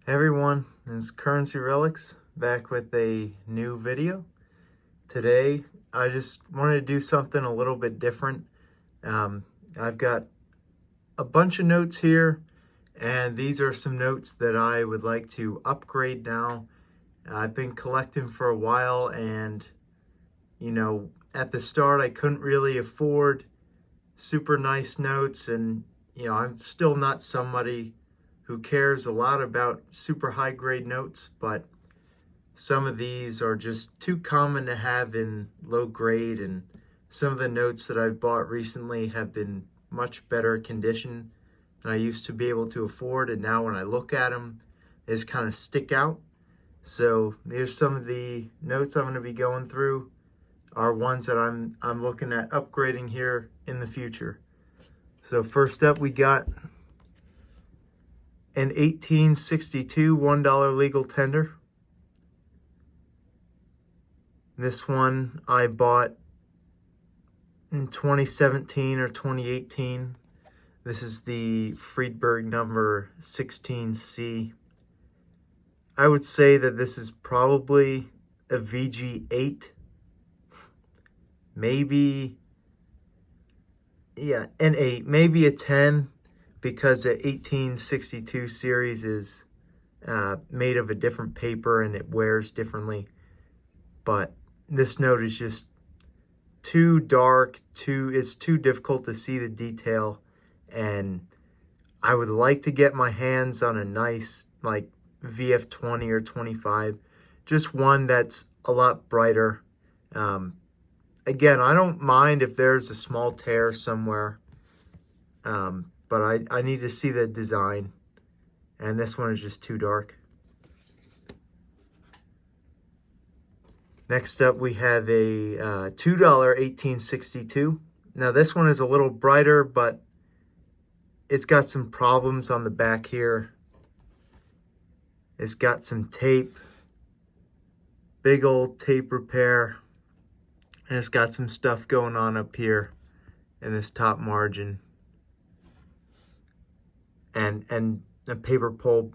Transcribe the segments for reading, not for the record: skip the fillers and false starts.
Hey everyone, this is Currency Relics back with a new video. Today I just wanted to do something a little bit different. I've got a bunch of notes here, and these are some notes that I would like to upgrade now. I've been collecting for a while, and at the start I couldn't really afford super nice notes, and I'm still not somebody who cares a lot about super high grade notes, but some of these are just too common to have in low grade, and some of the notes that I've bought recently have been much better condition than I used to be able to afford, and now when I look at them, they just kind of stick out. So here's some of the notes I'm going to be going through, are ones that I'm looking at upgrading here in the future. So first up, we got an 1862 $1 legal tender. This one I bought in 2017 or 2018. This is the Friedberg number 16C. I would say that this is probably a VG8. Maybe, yeah, an 8, maybe a 10. Because the 1862 series is made of a different paper and it wears differently. But this note is just too dark, it's too difficult to see the detail, and I would like to get my hands on a nice like VF 20 or 25, just one that's a lot brighter. Again, I don't mind if there's a small tear somewhere, but I need to see the design, and this one is just too dark. Next up, we have a $2 1862. Now this one is a little brighter, but it's got some problems on the back here. It's got some tape, big old tape repair, and it's got some stuff going on up here in this top margin. And a paper pull.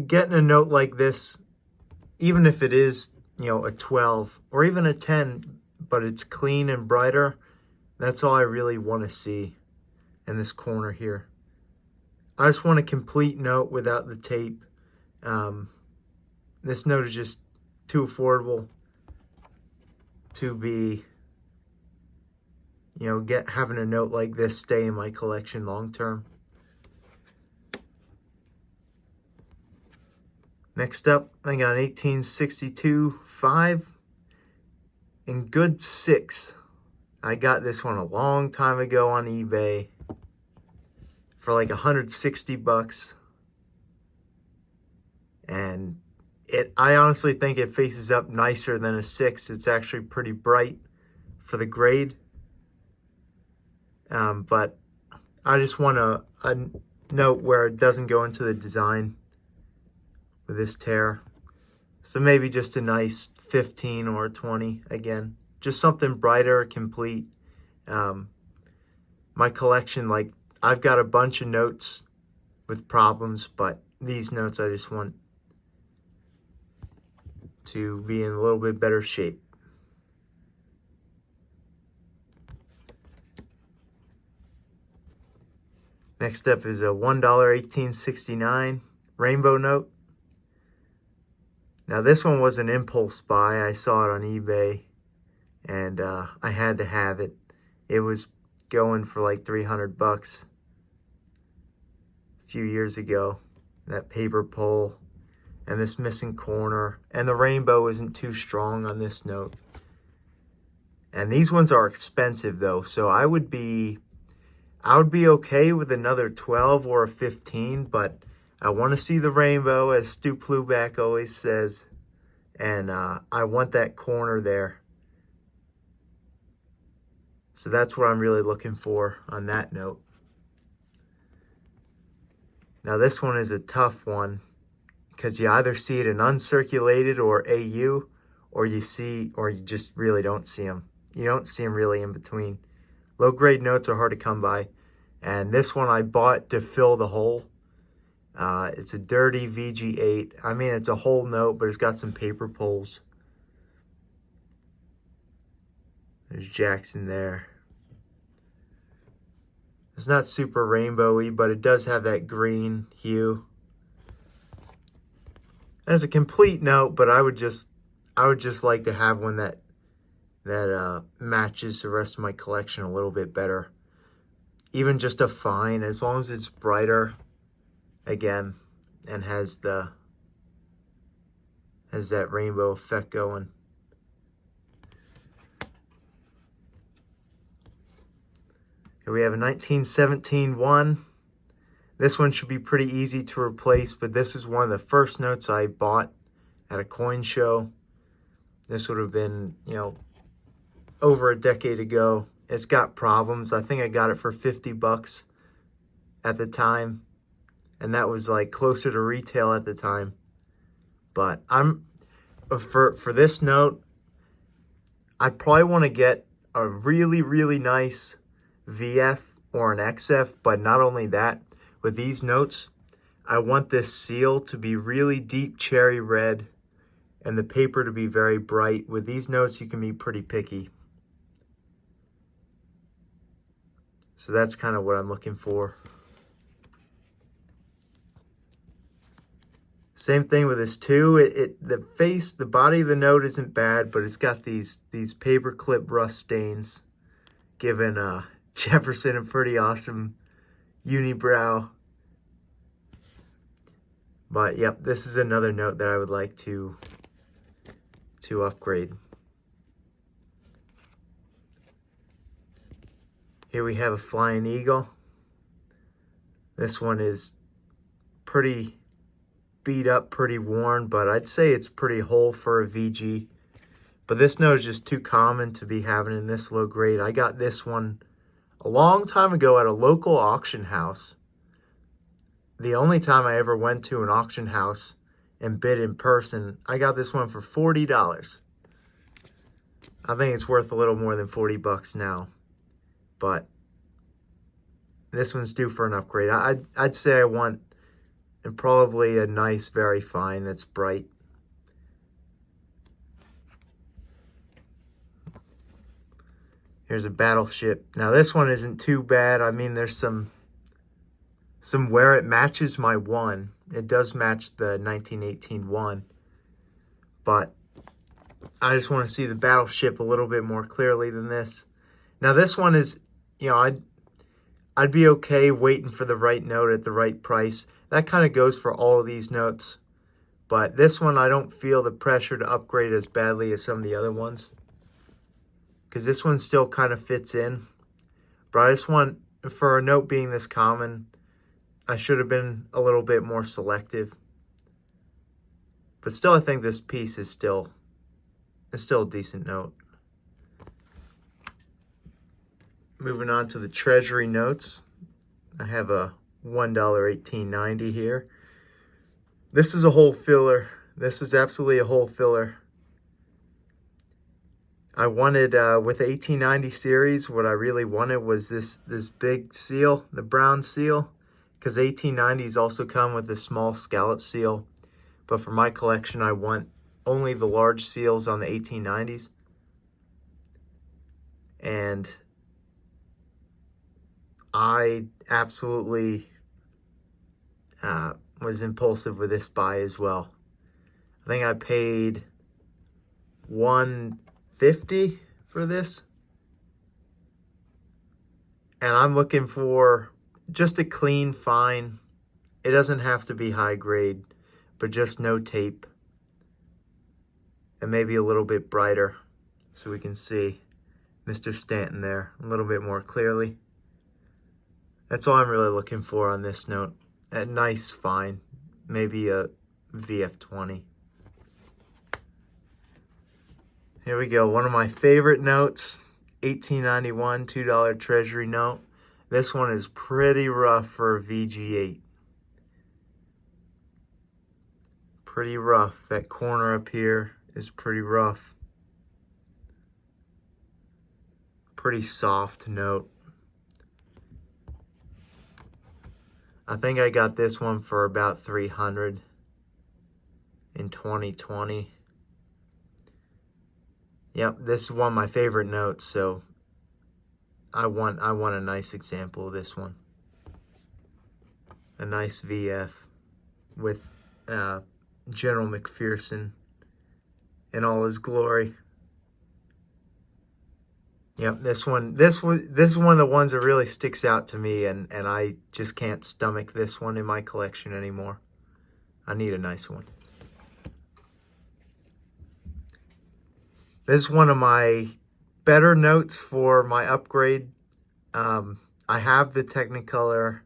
Getting a note like this, even if it is, a 12 or even a 10, but it's clean and brighter, that's all I really want to see in this corner here. I just want a complete note without the tape. This note is just too affordable to be, having a note like this stay in my collection long term. Next up, I got an 1862 5 in good 6. I got this one a long time ago on eBay for like 160 bucks. And I honestly think it faces up nicer than a 6. It's actually pretty bright for the grade. But I just want a note where it doesn't go into the design with this tear. So maybe just a nice 15 or 20 again. Just something brighter, complete. My collection, like, I've got a bunch of notes with problems, but these notes I just want to be in a little bit better shape. Next up is a $1 1869 rainbow note. Now this one was an impulse buy. I saw it on eBay, and I had to have it. It was going for like 300 bucks a few years ago. That paper pull and this missing corner, and the rainbow isn't too strong on this note. And these ones are expensive though, so I would be okay with another 12 or a 15, but I want to see the rainbow, as Stu Pluback always says, and I want that corner there. So that's what I'm really looking for on that note. Now this one is a tough one, because you either see it in uncirculated or AU, or you just really don't see them. You don't see them really in between. Low grade notes are hard to come by, and this one I bought to fill the hole. It's a dirty VG8. I mean, it's a whole note, but it's got some paper pulls. There's Jackson there. It's not super rainbowy, but it does have that green hue. And it's a complete note, but I would just like to have one that matches the rest of my collection a little bit better. Even just a fine, as long as it's brighter, again, and has that rainbow effect going. Here we have a 1917 one. This one should be pretty easy to replace, but this is one of the first notes I bought at a coin show. This would have been, over a decade ago. It's got problems. I think I got it for 50 bucks at the time, and that was like closer to retail at the time. But for this note, I'd probably want to get a really, really nice VF or an XF, but not only that, with these notes, I want this seal to be really deep cherry red and the paper to be very bright. With these notes, you can be pretty picky. So that's kind of what I'm looking for. Same thing with this too. The body of the note isn't bad, but it's got these paper clip rust stains, giving Jefferson a pretty awesome unibrow. But yep, this is another note that I would like to upgrade. Here we have a Flying Eagle. This one is pretty beat up, pretty worn, but I'd say it's pretty whole for a VG. But this note is just too common to be having in this low grade. I got this one a long time ago at a local auction house. The only time I ever went to an auction house and bid in person, I got this one for $40. I think it's worth a little more than 40 bucks now. But this one's due for an upgrade. I'd say I want probably a nice, very fine that's bright. Here's a Battleship. Now this one isn't too bad. I mean, there's some where it matches my one. It does match the 1918 one. But I just want to see the Battleship a little bit more clearly than this. Now this one is, I'd be okay waiting for the right note at the right price. That kind of goes for all of these notes. But this one, I don't feel the pressure to upgrade as badly as some of the other ones, because this one still kind of fits in. But I just want, for a note being this common, I should have been a little bit more selective. But still, I think this piece is still a decent note. Moving on to the Treasury notes. I have a $1.1890 here. This is a hole filler. This is absolutely a hole filler. I wanted, with the 1890 series, what I really wanted was this big seal, the brown seal, because 1890s also come with a small scallop seal. But for my collection, I want only the large seals on the 1890s. And I absolutely was impulsive with this buy as well. I think I paid $150 for this. And I'm looking for just a clean, fine. It doesn't have to be high grade, but just no tape. And maybe a little bit brighter so we can see Mr. Stanton there a little bit more clearly. That's all I'm really looking for on this note. A nice fine, maybe a VF20. Here we go, one of my favorite notes, 1891 $2 Treasury note. This one is pretty rough for a VG8. Pretty rough. That corner up here is pretty rough. Pretty soft note. I think I got this one for about $300 in 2020. Yep, this is one of my favorite notes, so I want a nice example of this one. A nice VF with General McPherson in all his glory. Yep, this is one of the ones that really sticks out to me, and I just can't stomach this one in my collection anymore. I need a nice one. This is one of my better notes for my upgrade. I have the Technicolor,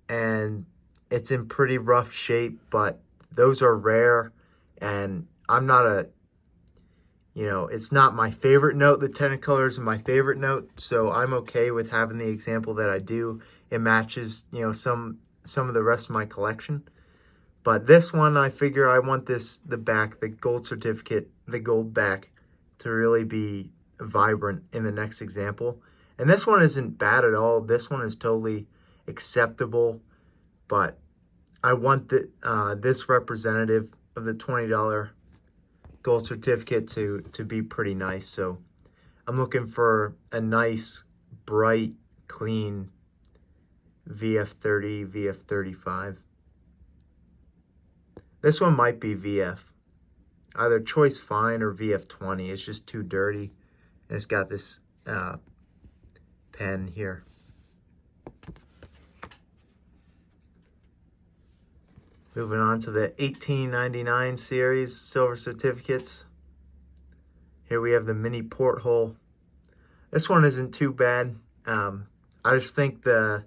and it's in pretty rough shape, but those are rare, and I'm not a, it's not my favorite note. The Technicolor is my favorite note, so I'm okay with having the example that I do. It matches, some of the rest of my collection. But this one, I figure I want the back, the gold certificate, the gold back, to really be vibrant in the next example. And this one isn't bad at all. This one is totally acceptable, but I want this representative of the $20 gold certificate to be pretty nice. So I'm looking for a nice, bright, clean VF30, VF35. This one might be VF. Either Choice Fine or VF20. It's just too dirty. And it's got this pen here. Moving on to the 1899 series silver certificates. Here we have the mini porthole. This one isn't too bad. I just think the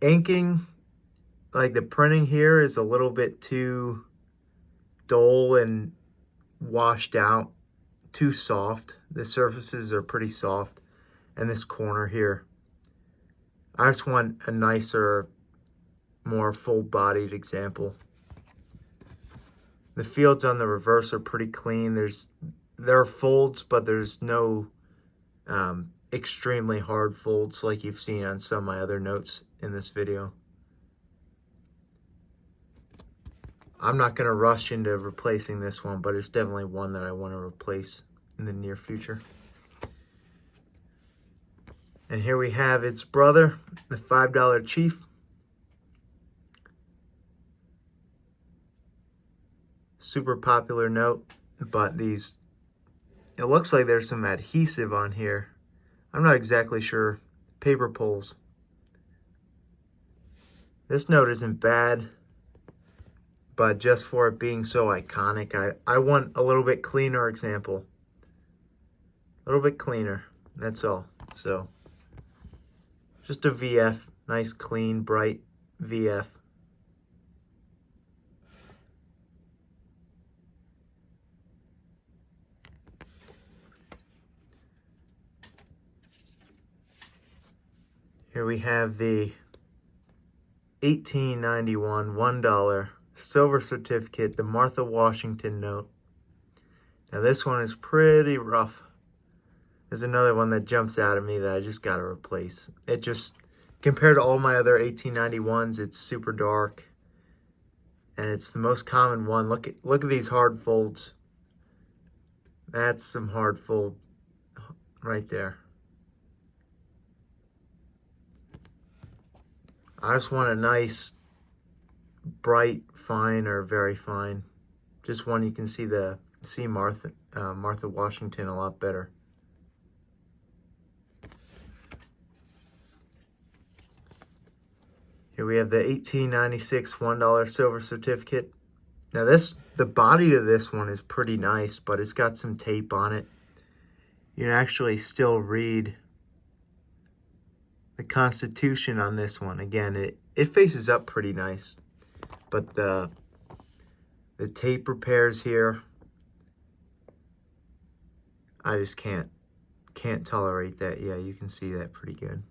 inking, like the printing here, is a little bit too dull and washed out, too soft. The surfaces are pretty soft. And this corner here, I just want a nicer, more full-bodied example. The fields on the reverse are pretty clean. There are folds, but there's no extremely hard folds like you've seen on some of my other notes in this video. I'm not going to rush into replacing this one, but it's definitely one that I want to replace in the near future. And here we have its brother, the $5 Chief. Super popular note, but it looks like there's some adhesive on here. I'm not exactly sure. Paper pulls. This note isn't bad, but just for it being so iconic, I want a little bit cleaner example. A little bit cleaner, that's all. So, just a VF, nice, clean, bright VF. Here we have the 1891 $1 silver certificate, the Martha Washington note. Now this one is pretty rough. There's another one that jumps out at me that I just got to replace. It just, compared to all my other 1891s, it's super dark. And it's the most common one. Look at these hard folds. That's some hard fold right there. I just want a nice, bright, fine, or very fine. Just one you can see Martha Washington a lot better. Here we have the 1896 $1 silver certificate. Now the body of this one is pretty nice, but it's got some tape on it. You can actually still read the Constitution on this one. Again, it faces up pretty nice, but the tape repairs here, I just can't tolerate that. Yeah, you can see that pretty good.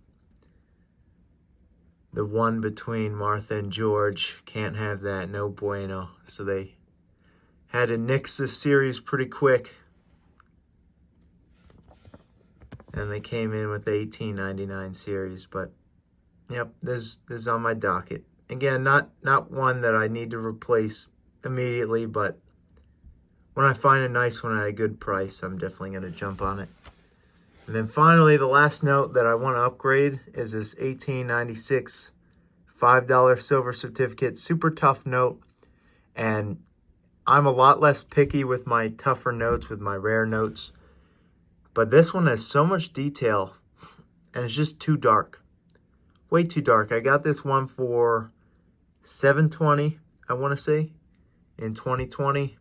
The one between Martha and George, can't have that, no bueno. So they had to nix this series pretty quick. And they came in with the 1899 series, but Yep, this is on my docket. Again, not one that I need to replace immediately, but when I find a nice one at a good price, I'm definitely going to jump on it. And then finally, the last note that I want to upgrade is this 1896 $5 silver certificate. Super tough note, and I'm a lot less picky with my tougher notes, with my rare notes. But this one has so much detail, and it's just too dark. Way too dark. I got this one for $7.20, I want to say, in 2020.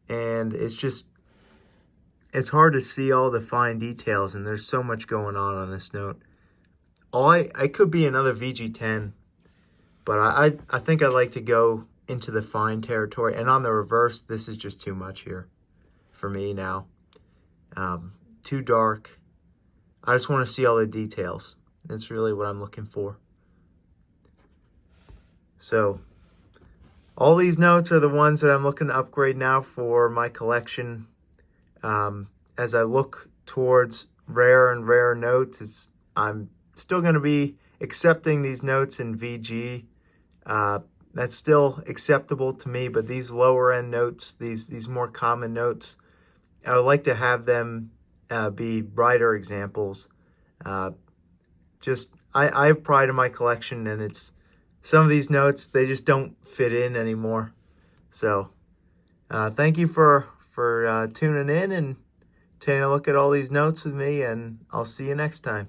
And it's hard to see all the fine details, and there's so much going on this note. I could be another VG10, but I think I'd like to go into the fine territory. And on the reverse, this is just too much here for me now. Too dark. I just want to see all the details. That's really what I'm looking for. So all these notes are the ones that I'm looking to upgrade now for my collection. As I look towards rare and rare notes, I'm still going to be accepting these notes in VG. That's still acceptable to me, but these lower end notes, these more common notes, I would like to have them be brighter examples. I have pride in my collection, and it's some of these notes, they just don't fit in anymore. So thank you for tuning in and taking a look at all these notes with me, and I'll see you next time.